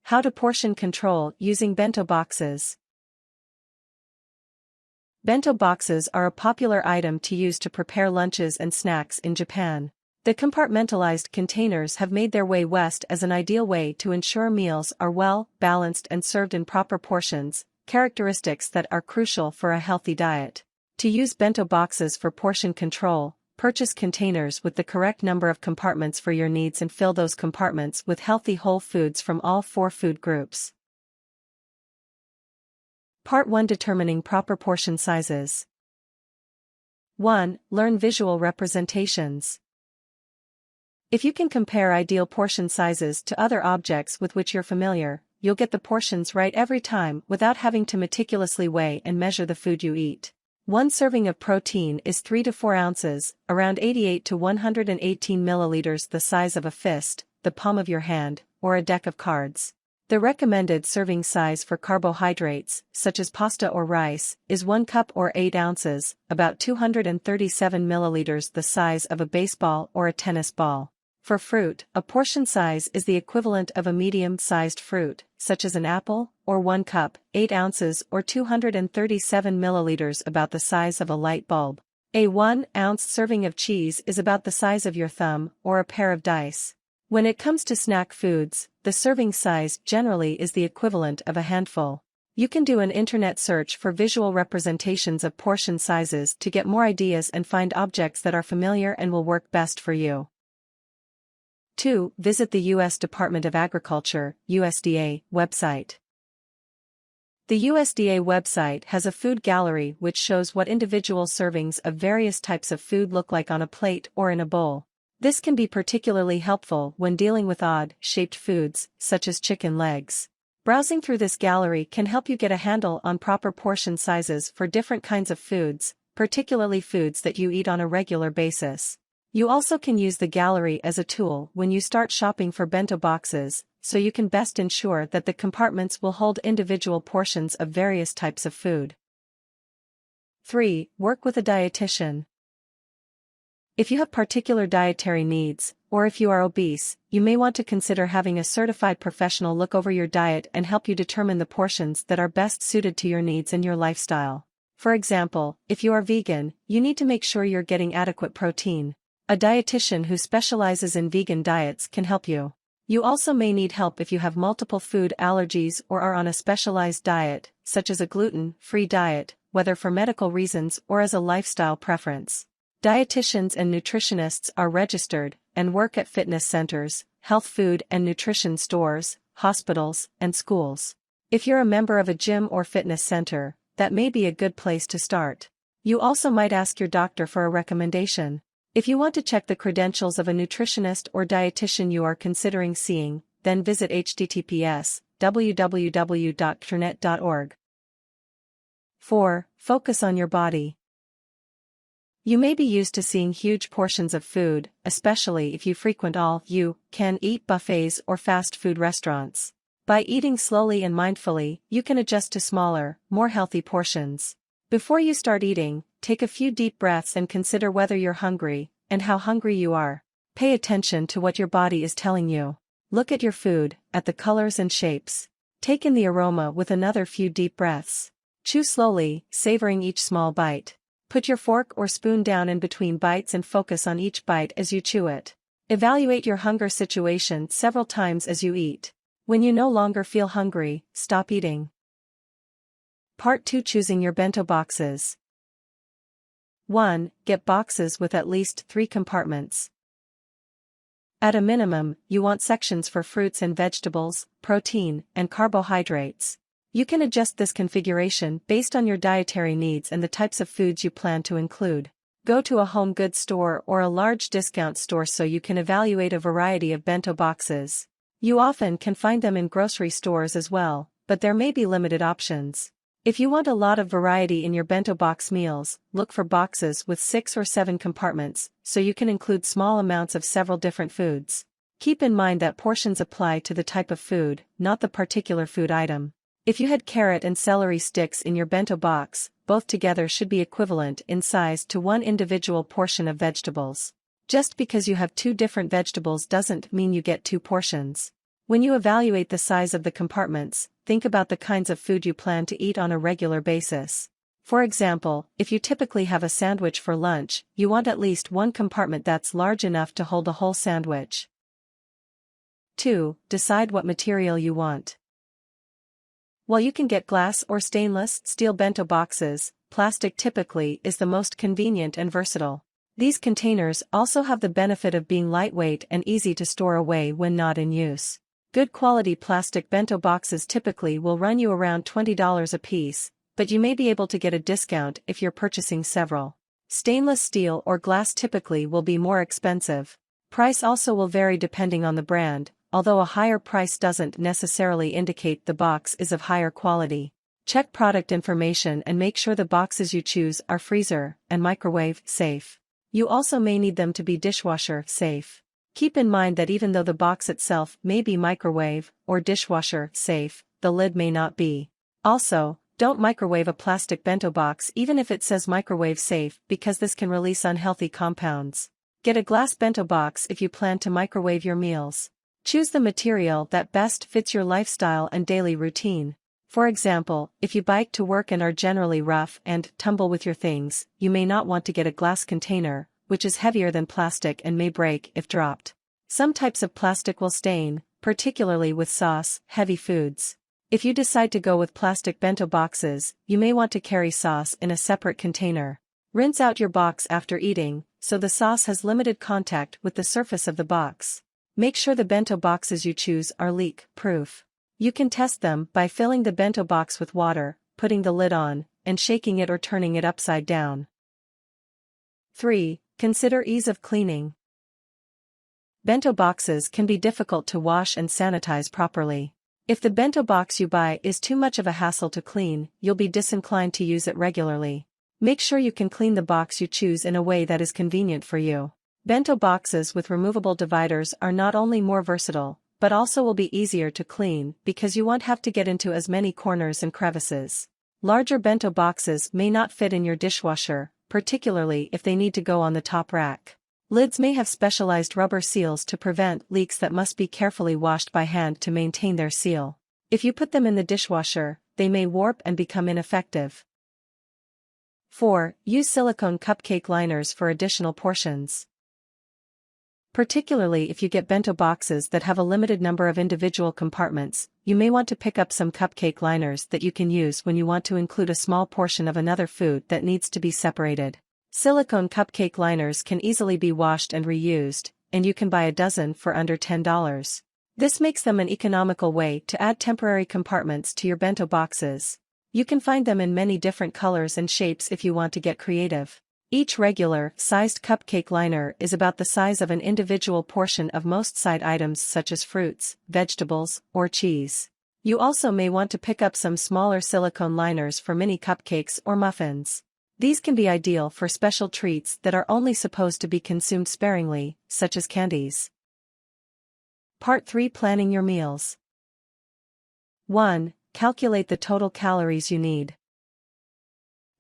How to portion control using bento boxes. Bento boxes are a popular item to use to prepare lunches and snacks in Japan. The compartmentalized containers have made their way west as an ideal way to ensure meals are well balanced and served in proper portions, characteristics that are crucial for a healthy diet. To use bento boxes for portion control, purchase containers with the correct number of compartments for your needs and fill those compartments with healthy whole foods from all 4 food groups. Part 1. Determining proper portion sizes. 1. Learn visual representations. If you can compare ideal portion sizes to other objects with which you're familiar, you'll get the portions right every time without having to meticulously weigh and measure the food you eat. 1 serving of protein is 3 to 4 ounces, around 88 to 118 milliliters, the size of a fist, the palm of your hand, or a deck of cards. The recommended serving size for carbohydrates, such as pasta or rice, is 1 cup or 8 ounces, about 237 milliliters, the size of a baseball or a tennis ball. For fruit, a portion size is the equivalent of a medium-sized fruit, such as an apple, or 1 cup, 8 ounces or 237 milliliters, about the size of a light bulb. A 1-ounce serving of cheese is about the size of your thumb, or a pair of dice. When it comes to snack foods, the serving size generally is the equivalent of a handful. You can do an internet search for visual representations of portion sizes to get more ideas and find objects that are familiar and will work best for you. 2. Visit the U.S. Department of Agriculture, USDA, website. The USDA website has a food gallery which shows what individual servings of various types of food look like on a plate or in a bowl. This can be particularly helpful when dealing with odd-shaped foods, such as chicken legs. Browsing through this gallery can help you get a handle on proper portion sizes for different kinds of foods, particularly foods that you eat on a regular basis. You also can use the gallery as a tool when you start shopping for bento boxes, so you can best ensure that the compartments will hold individual portions of various types of food. 3. Work with a dietitian. If you have particular dietary needs, or if you are obese, you may want to consider having a certified professional look over your diet and help you determine the portions that are best suited to your needs and your lifestyle. For example, if you are vegan, you need to make sure you're getting adequate protein. A dietitian who specializes in vegan diets can help you. You also may need help if you have multiple food allergies or are on a specialized diet, such as a gluten-free diet, whether for medical reasons or as a lifestyle preference. Dietitians and nutritionists are registered and work at fitness centers, health food and nutrition stores, hospitals, and schools. If you're a member of a gym or fitness center, that may be a good place to start. You also might ask your doctor for a recommendation. If you want to check the credentials of a nutritionist or dietitian you are considering seeing, then visit https://www.turnet.org. 4. Focus on your body. You may be used to seeing huge portions of food, especially if you frequent all-you-can-eat buffets or fast food restaurants. By eating slowly and mindfully, you can adjust to smaller, more healthy portions. Before you start eating, take a few deep breaths and consider whether you're hungry, and how hungry you are. Pay attention to what your body is telling you. Look at your food, at the colors and shapes. Take in the aroma with another few deep breaths. Chew slowly, savoring each small bite. Put your fork or spoon down in between bites and focus on each bite as you chew it. Evaluate your hunger situation several times as you eat. When you no longer feel hungry, stop eating. Part 2. Choosing your bento boxes. 1. Get boxes with at least 3 compartments. At a minimum, you want sections for fruits and vegetables, protein, and carbohydrates. You can adjust this configuration based on your dietary needs and the types of foods you plan to include. Go to a home goods store or a large discount store so you can evaluate a variety of bento boxes. You often can find them in grocery stores as well, but there may be limited options. If you want a lot of variety in your bento box meals, look for boxes with 6 or 7 compartments, so you can include small amounts of several different foods. Keep in mind that portions apply to the type of food, not the particular food item. If you had carrot and celery sticks in your bento box, both together should be equivalent in size to one individual portion of vegetables. Just because you have 2 different vegetables doesn't mean you get 2 portions. When you evaluate the size of the compartments, think about the kinds of food you plan to eat on a regular basis. For example, if you typically have a sandwich for lunch, you want at least one compartment that's large enough to hold a whole sandwich. 2. Decide what material you want. While you can get glass or stainless steel bento boxes, plastic typically is the most convenient and versatile. These containers also have the benefit of being lightweight and easy to store away when not in use. Good quality plastic bento boxes typically will run you around $20 a piece, but you may be able to get a discount if you're purchasing several. Stainless steel or glass typically will be more expensive. Price also will vary depending on the brand, although a higher price doesn't necessarily indicate the box is of higher quality. Check product information and make sure the boxes you choose are freezer and microwave safe. You also may need them to be dishwasher safe. Keep in mind that even though the box itself may be microwave or dishwasher safe, the lid may not be. Also, don't microwave a plastic bento box even if it says microwave safe because this can release unhealthy compounds. Get a glass bento box if you plan to microwave your meals. Choose the material that best fits your lifestyle and daily routine. For example, if you bike to work and are generally rough and tumble with your things, you may not want to get a glass container, which is heavier than plastic and may break if dropped. Some types of plastic will stain, particularly with sauce-heavy foods. If you decide to go with plastic bento boxes, you may want to carry sauce in a separate container. Rinse out your box after eating, so the sauce has limited contact with the surface of the box. Make sure the bento boxes you choose are leak-proof. You can test them by filling the bento box with water, putting the lid on, and shaking it or turning it upside down. 3. Consider ease of cleaning. Bento boxes can be difficult to wash and sanitize properly. If the bento box you buy is too much of a hassle to clean, you'll be disinclined to use it regularly. Make sure you can clean the box you choose in a way that is convenient for you. Bento boxes with removable dividers are not only more versatile, but also will be easier to clean because you won't have to get into as many corners and crevices. Larger bento boxes may not fit in your dishwasher, particularly if they need to go on the top rack. Lids may have specialized rubber seals to prevent leaks that must be carefully washed by hand to maintain their seal. If you put them in the dishwasher, they may warp and become ineffective. 4. Use silicone cupcake liners for additional portions. Particularly if you get bento boxes that have a limited number of individual compartments, you may want to pick up some cupcake liners that you can use when you want to include a small portion of another food that needs to be separated. Silicone cupcake liners can easily be washed and reused, and you can buy a dozen for under $10. This makes them an economical way to add temporary compartments to your bento boxes. You can find them in many different colors and shapes if you want to get creative. Each regular-sized cupcake liner is about the size of an individual portion of most side items such as fruits, vegetables, or cheese. You also may want to pick up some smaller silicone liners for mini cupcakes or muffins. These can be ideal for special treats that are only supposed to be consumed sparingly, such as candies. Part 3. Planning your meals. 1. Calculate the total calories you need.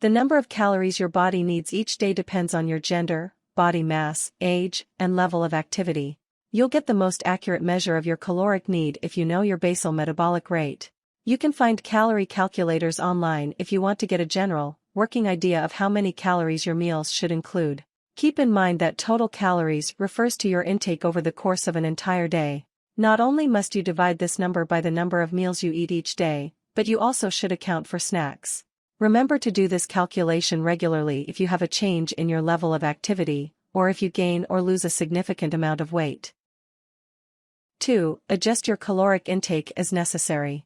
The number of calories your body needs each day depends on your gender, body mass, age, and level of activity. You'll get the most accurate measure of your caloric need if you know your basal metabolic rate. You can find calorie calculators online if you want to get a general, working idea of how many calories your meals should include. Keep in mind that total calories refers to your intake over the course of an entire day. Not only must you divide this number by the number of meals you eat each day, but you also should account for snacks. Remember to do this calculation regularly if you have a change in your level of activity, or if you gain or lose a significant amount of weight. 2. Adjust your caloric intake as necessary.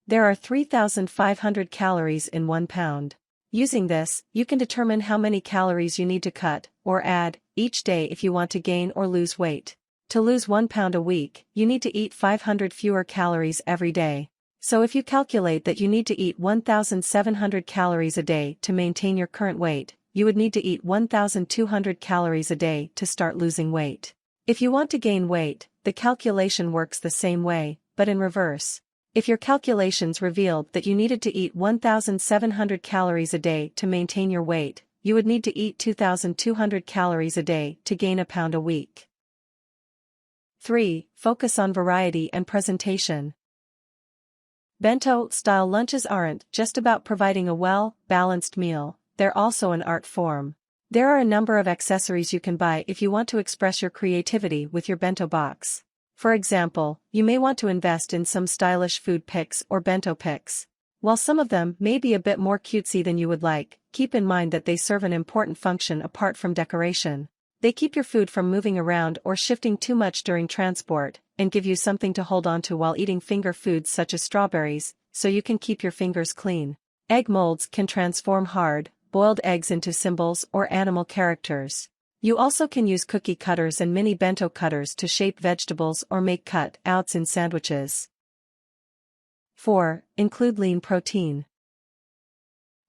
There are 3,500 calories in 1 pound. Using this, you can determine how many calories you need to cut, or add, each day if you want to gain or lose weight. To lose 1 pound a week, you need to eat 500 fewer calories every day. So if you calculate that you need to eat 1,700 calories a day to maintain your current weight, you would need to eat 1,200 calories a day to start losing weight. If you want to gain weight, the calculation works the same way, but in reverse. If your calculations revealed that you needed to eat 1,700 calories a day to maintain your weight, you would need to eat 2,200 calories a day to gain a pound a week. 3. Focus on variety and presentation. Bento-style lunches aren't just about providing a well-balanced meal, they're also an art form. There are a number of accessories you can buy if you want to express your creativity with your bento box. For example, you may want to invest in some stylish food picks or bento picks. While some of them may be a bit more cutesy than you would like, keep in mind that they serve an important function apart from decoration. They keep your food from moving around or shifting too much during transport, and give you something to hold on to while eating finger foods such as strawberries, so you can keep your fingers clean. Egg molds can transform hard-boiled eggs into symbols or animal characters. You also can use cookie cutters and mini bento cutters to shape vegetables or make cut-outs in sandwiches. 4. Include lean protein.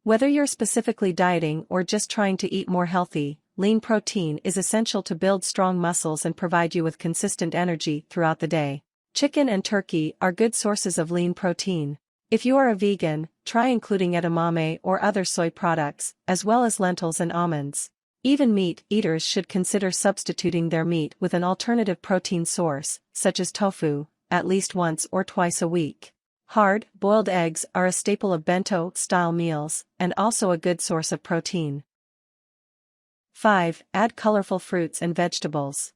Whether you're specifically dieting or just trying to eat more healthy, lean protein is essential to build strong muscles and provide you with consistent energy throughout the day. Chicken and turkey are good sources of lean protein. If you are a vegan, try including edamame or other soy products, as well as lentils and almonds. Even meat eaters should consider substituting their meat with an alternative protein source, such as tofu, at least once or twice a week. Hard-boiled eggs are a staple of bento-style meals, and also a good source of protein. 5. Add colorful fruits and vegetables.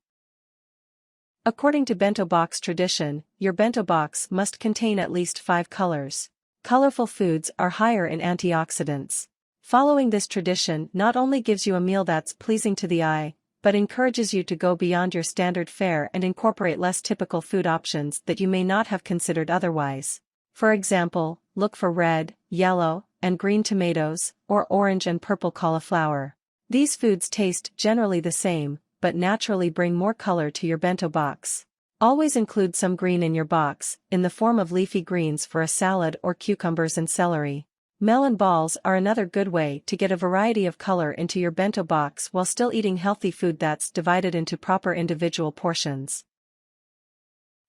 According to bento box tradition, your bento box must contain at least 5 colors. Colorful foods are higher in antioxidants. Following this tradition not only gives you a meal that's pleasing to the eye, but encourages you to go beyond your standard fare and incorporate less typical food options that you may not have considered otherwise. For example, look for red, yellow, and green tomatoes, or orange and purple cauliflower. These foods taste generally the same, but naturally bring more color to your bento box. Always include some green in your box, in the form of leafy greens for a salad or cucumbers and celery. Melon balls are another good way to get a variety of color into your bento box while still eating healthy food that's divided into proper individual portions.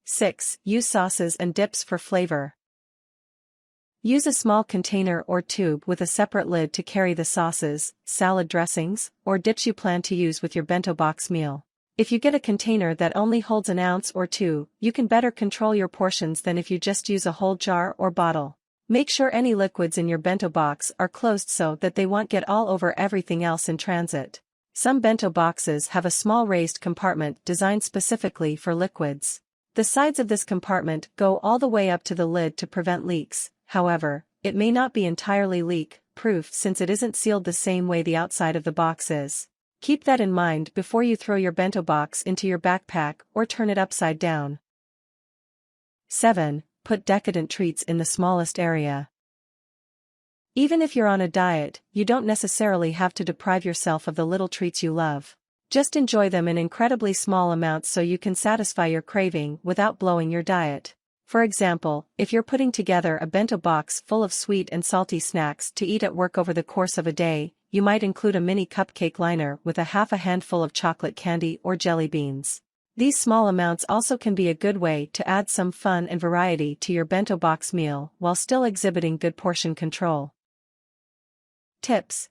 6. Use sauces and dips for flavor. Use a small container or tube with a separate lid to carry the sauces, salad dressings, or dips you plan to use with your bento box meal. If you get a container that only holds an ounce or 2, you can better control your portions than if you just use a whole jar or bottle. Make sure any liquids in your bento box are closed so that they won't get all over everything else in transit. Some bento boxes have a small raised compartment designed specifically for liquids. The sides of this compartment go all the way up to the lid to prevent leaks. However, it may not be entirely leak-proof since it isn't sealed the same way the outside of the box is. Keep that in mind before you throw your bento box into your backpack or turn it upside down. 7. Put decadent treats in the smallest area. Even if you're on a diet, you don't necessarily have to deprive yourself of the little treats you love. Just enjoy them in incredibly small amounts so you can satisfy your craving without blowing your diet. For example, if you're putting together a bento box full of sweet and salty snacks to eat at work over the course of a day, you might include a mini cupcake liner with a handful of chocolate candy or jelly beans. These small amounts also can be a good way to add some fun and variety to your bento box meal while still exhibiting good portion control. Tips.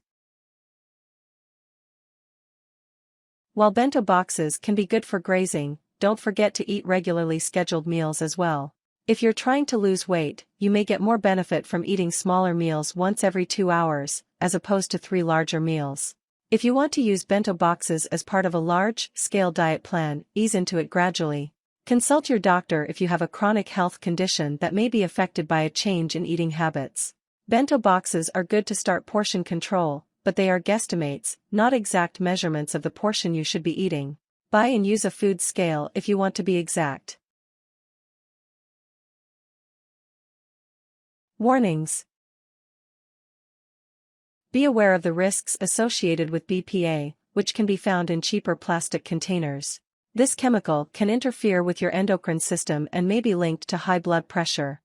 While bento boxes can be good for grazing, don't forget to eat regularly scheduled meals as well. If you're trying to lose weight, you may get more benefit from eating smaller meals once every 2 hours, as opposed to 3 larger meals. If you want to use bento boxes as part of a large-scale diet plan, ease into it gradually. Consult your doctor if you have a chronic health condition that may be affected by a change in eating habits. Bento boxes are good to start portion control, but they are guesstimates, not exact measurements of the portion you should be eating. Buy and use a food scale if you want to be exact. Warnings. Be aware of the risks associated with BPA, which can be found in cheaper plastic containers. This chemical can interfere with your endocrine system and may be linked to high blood pressure.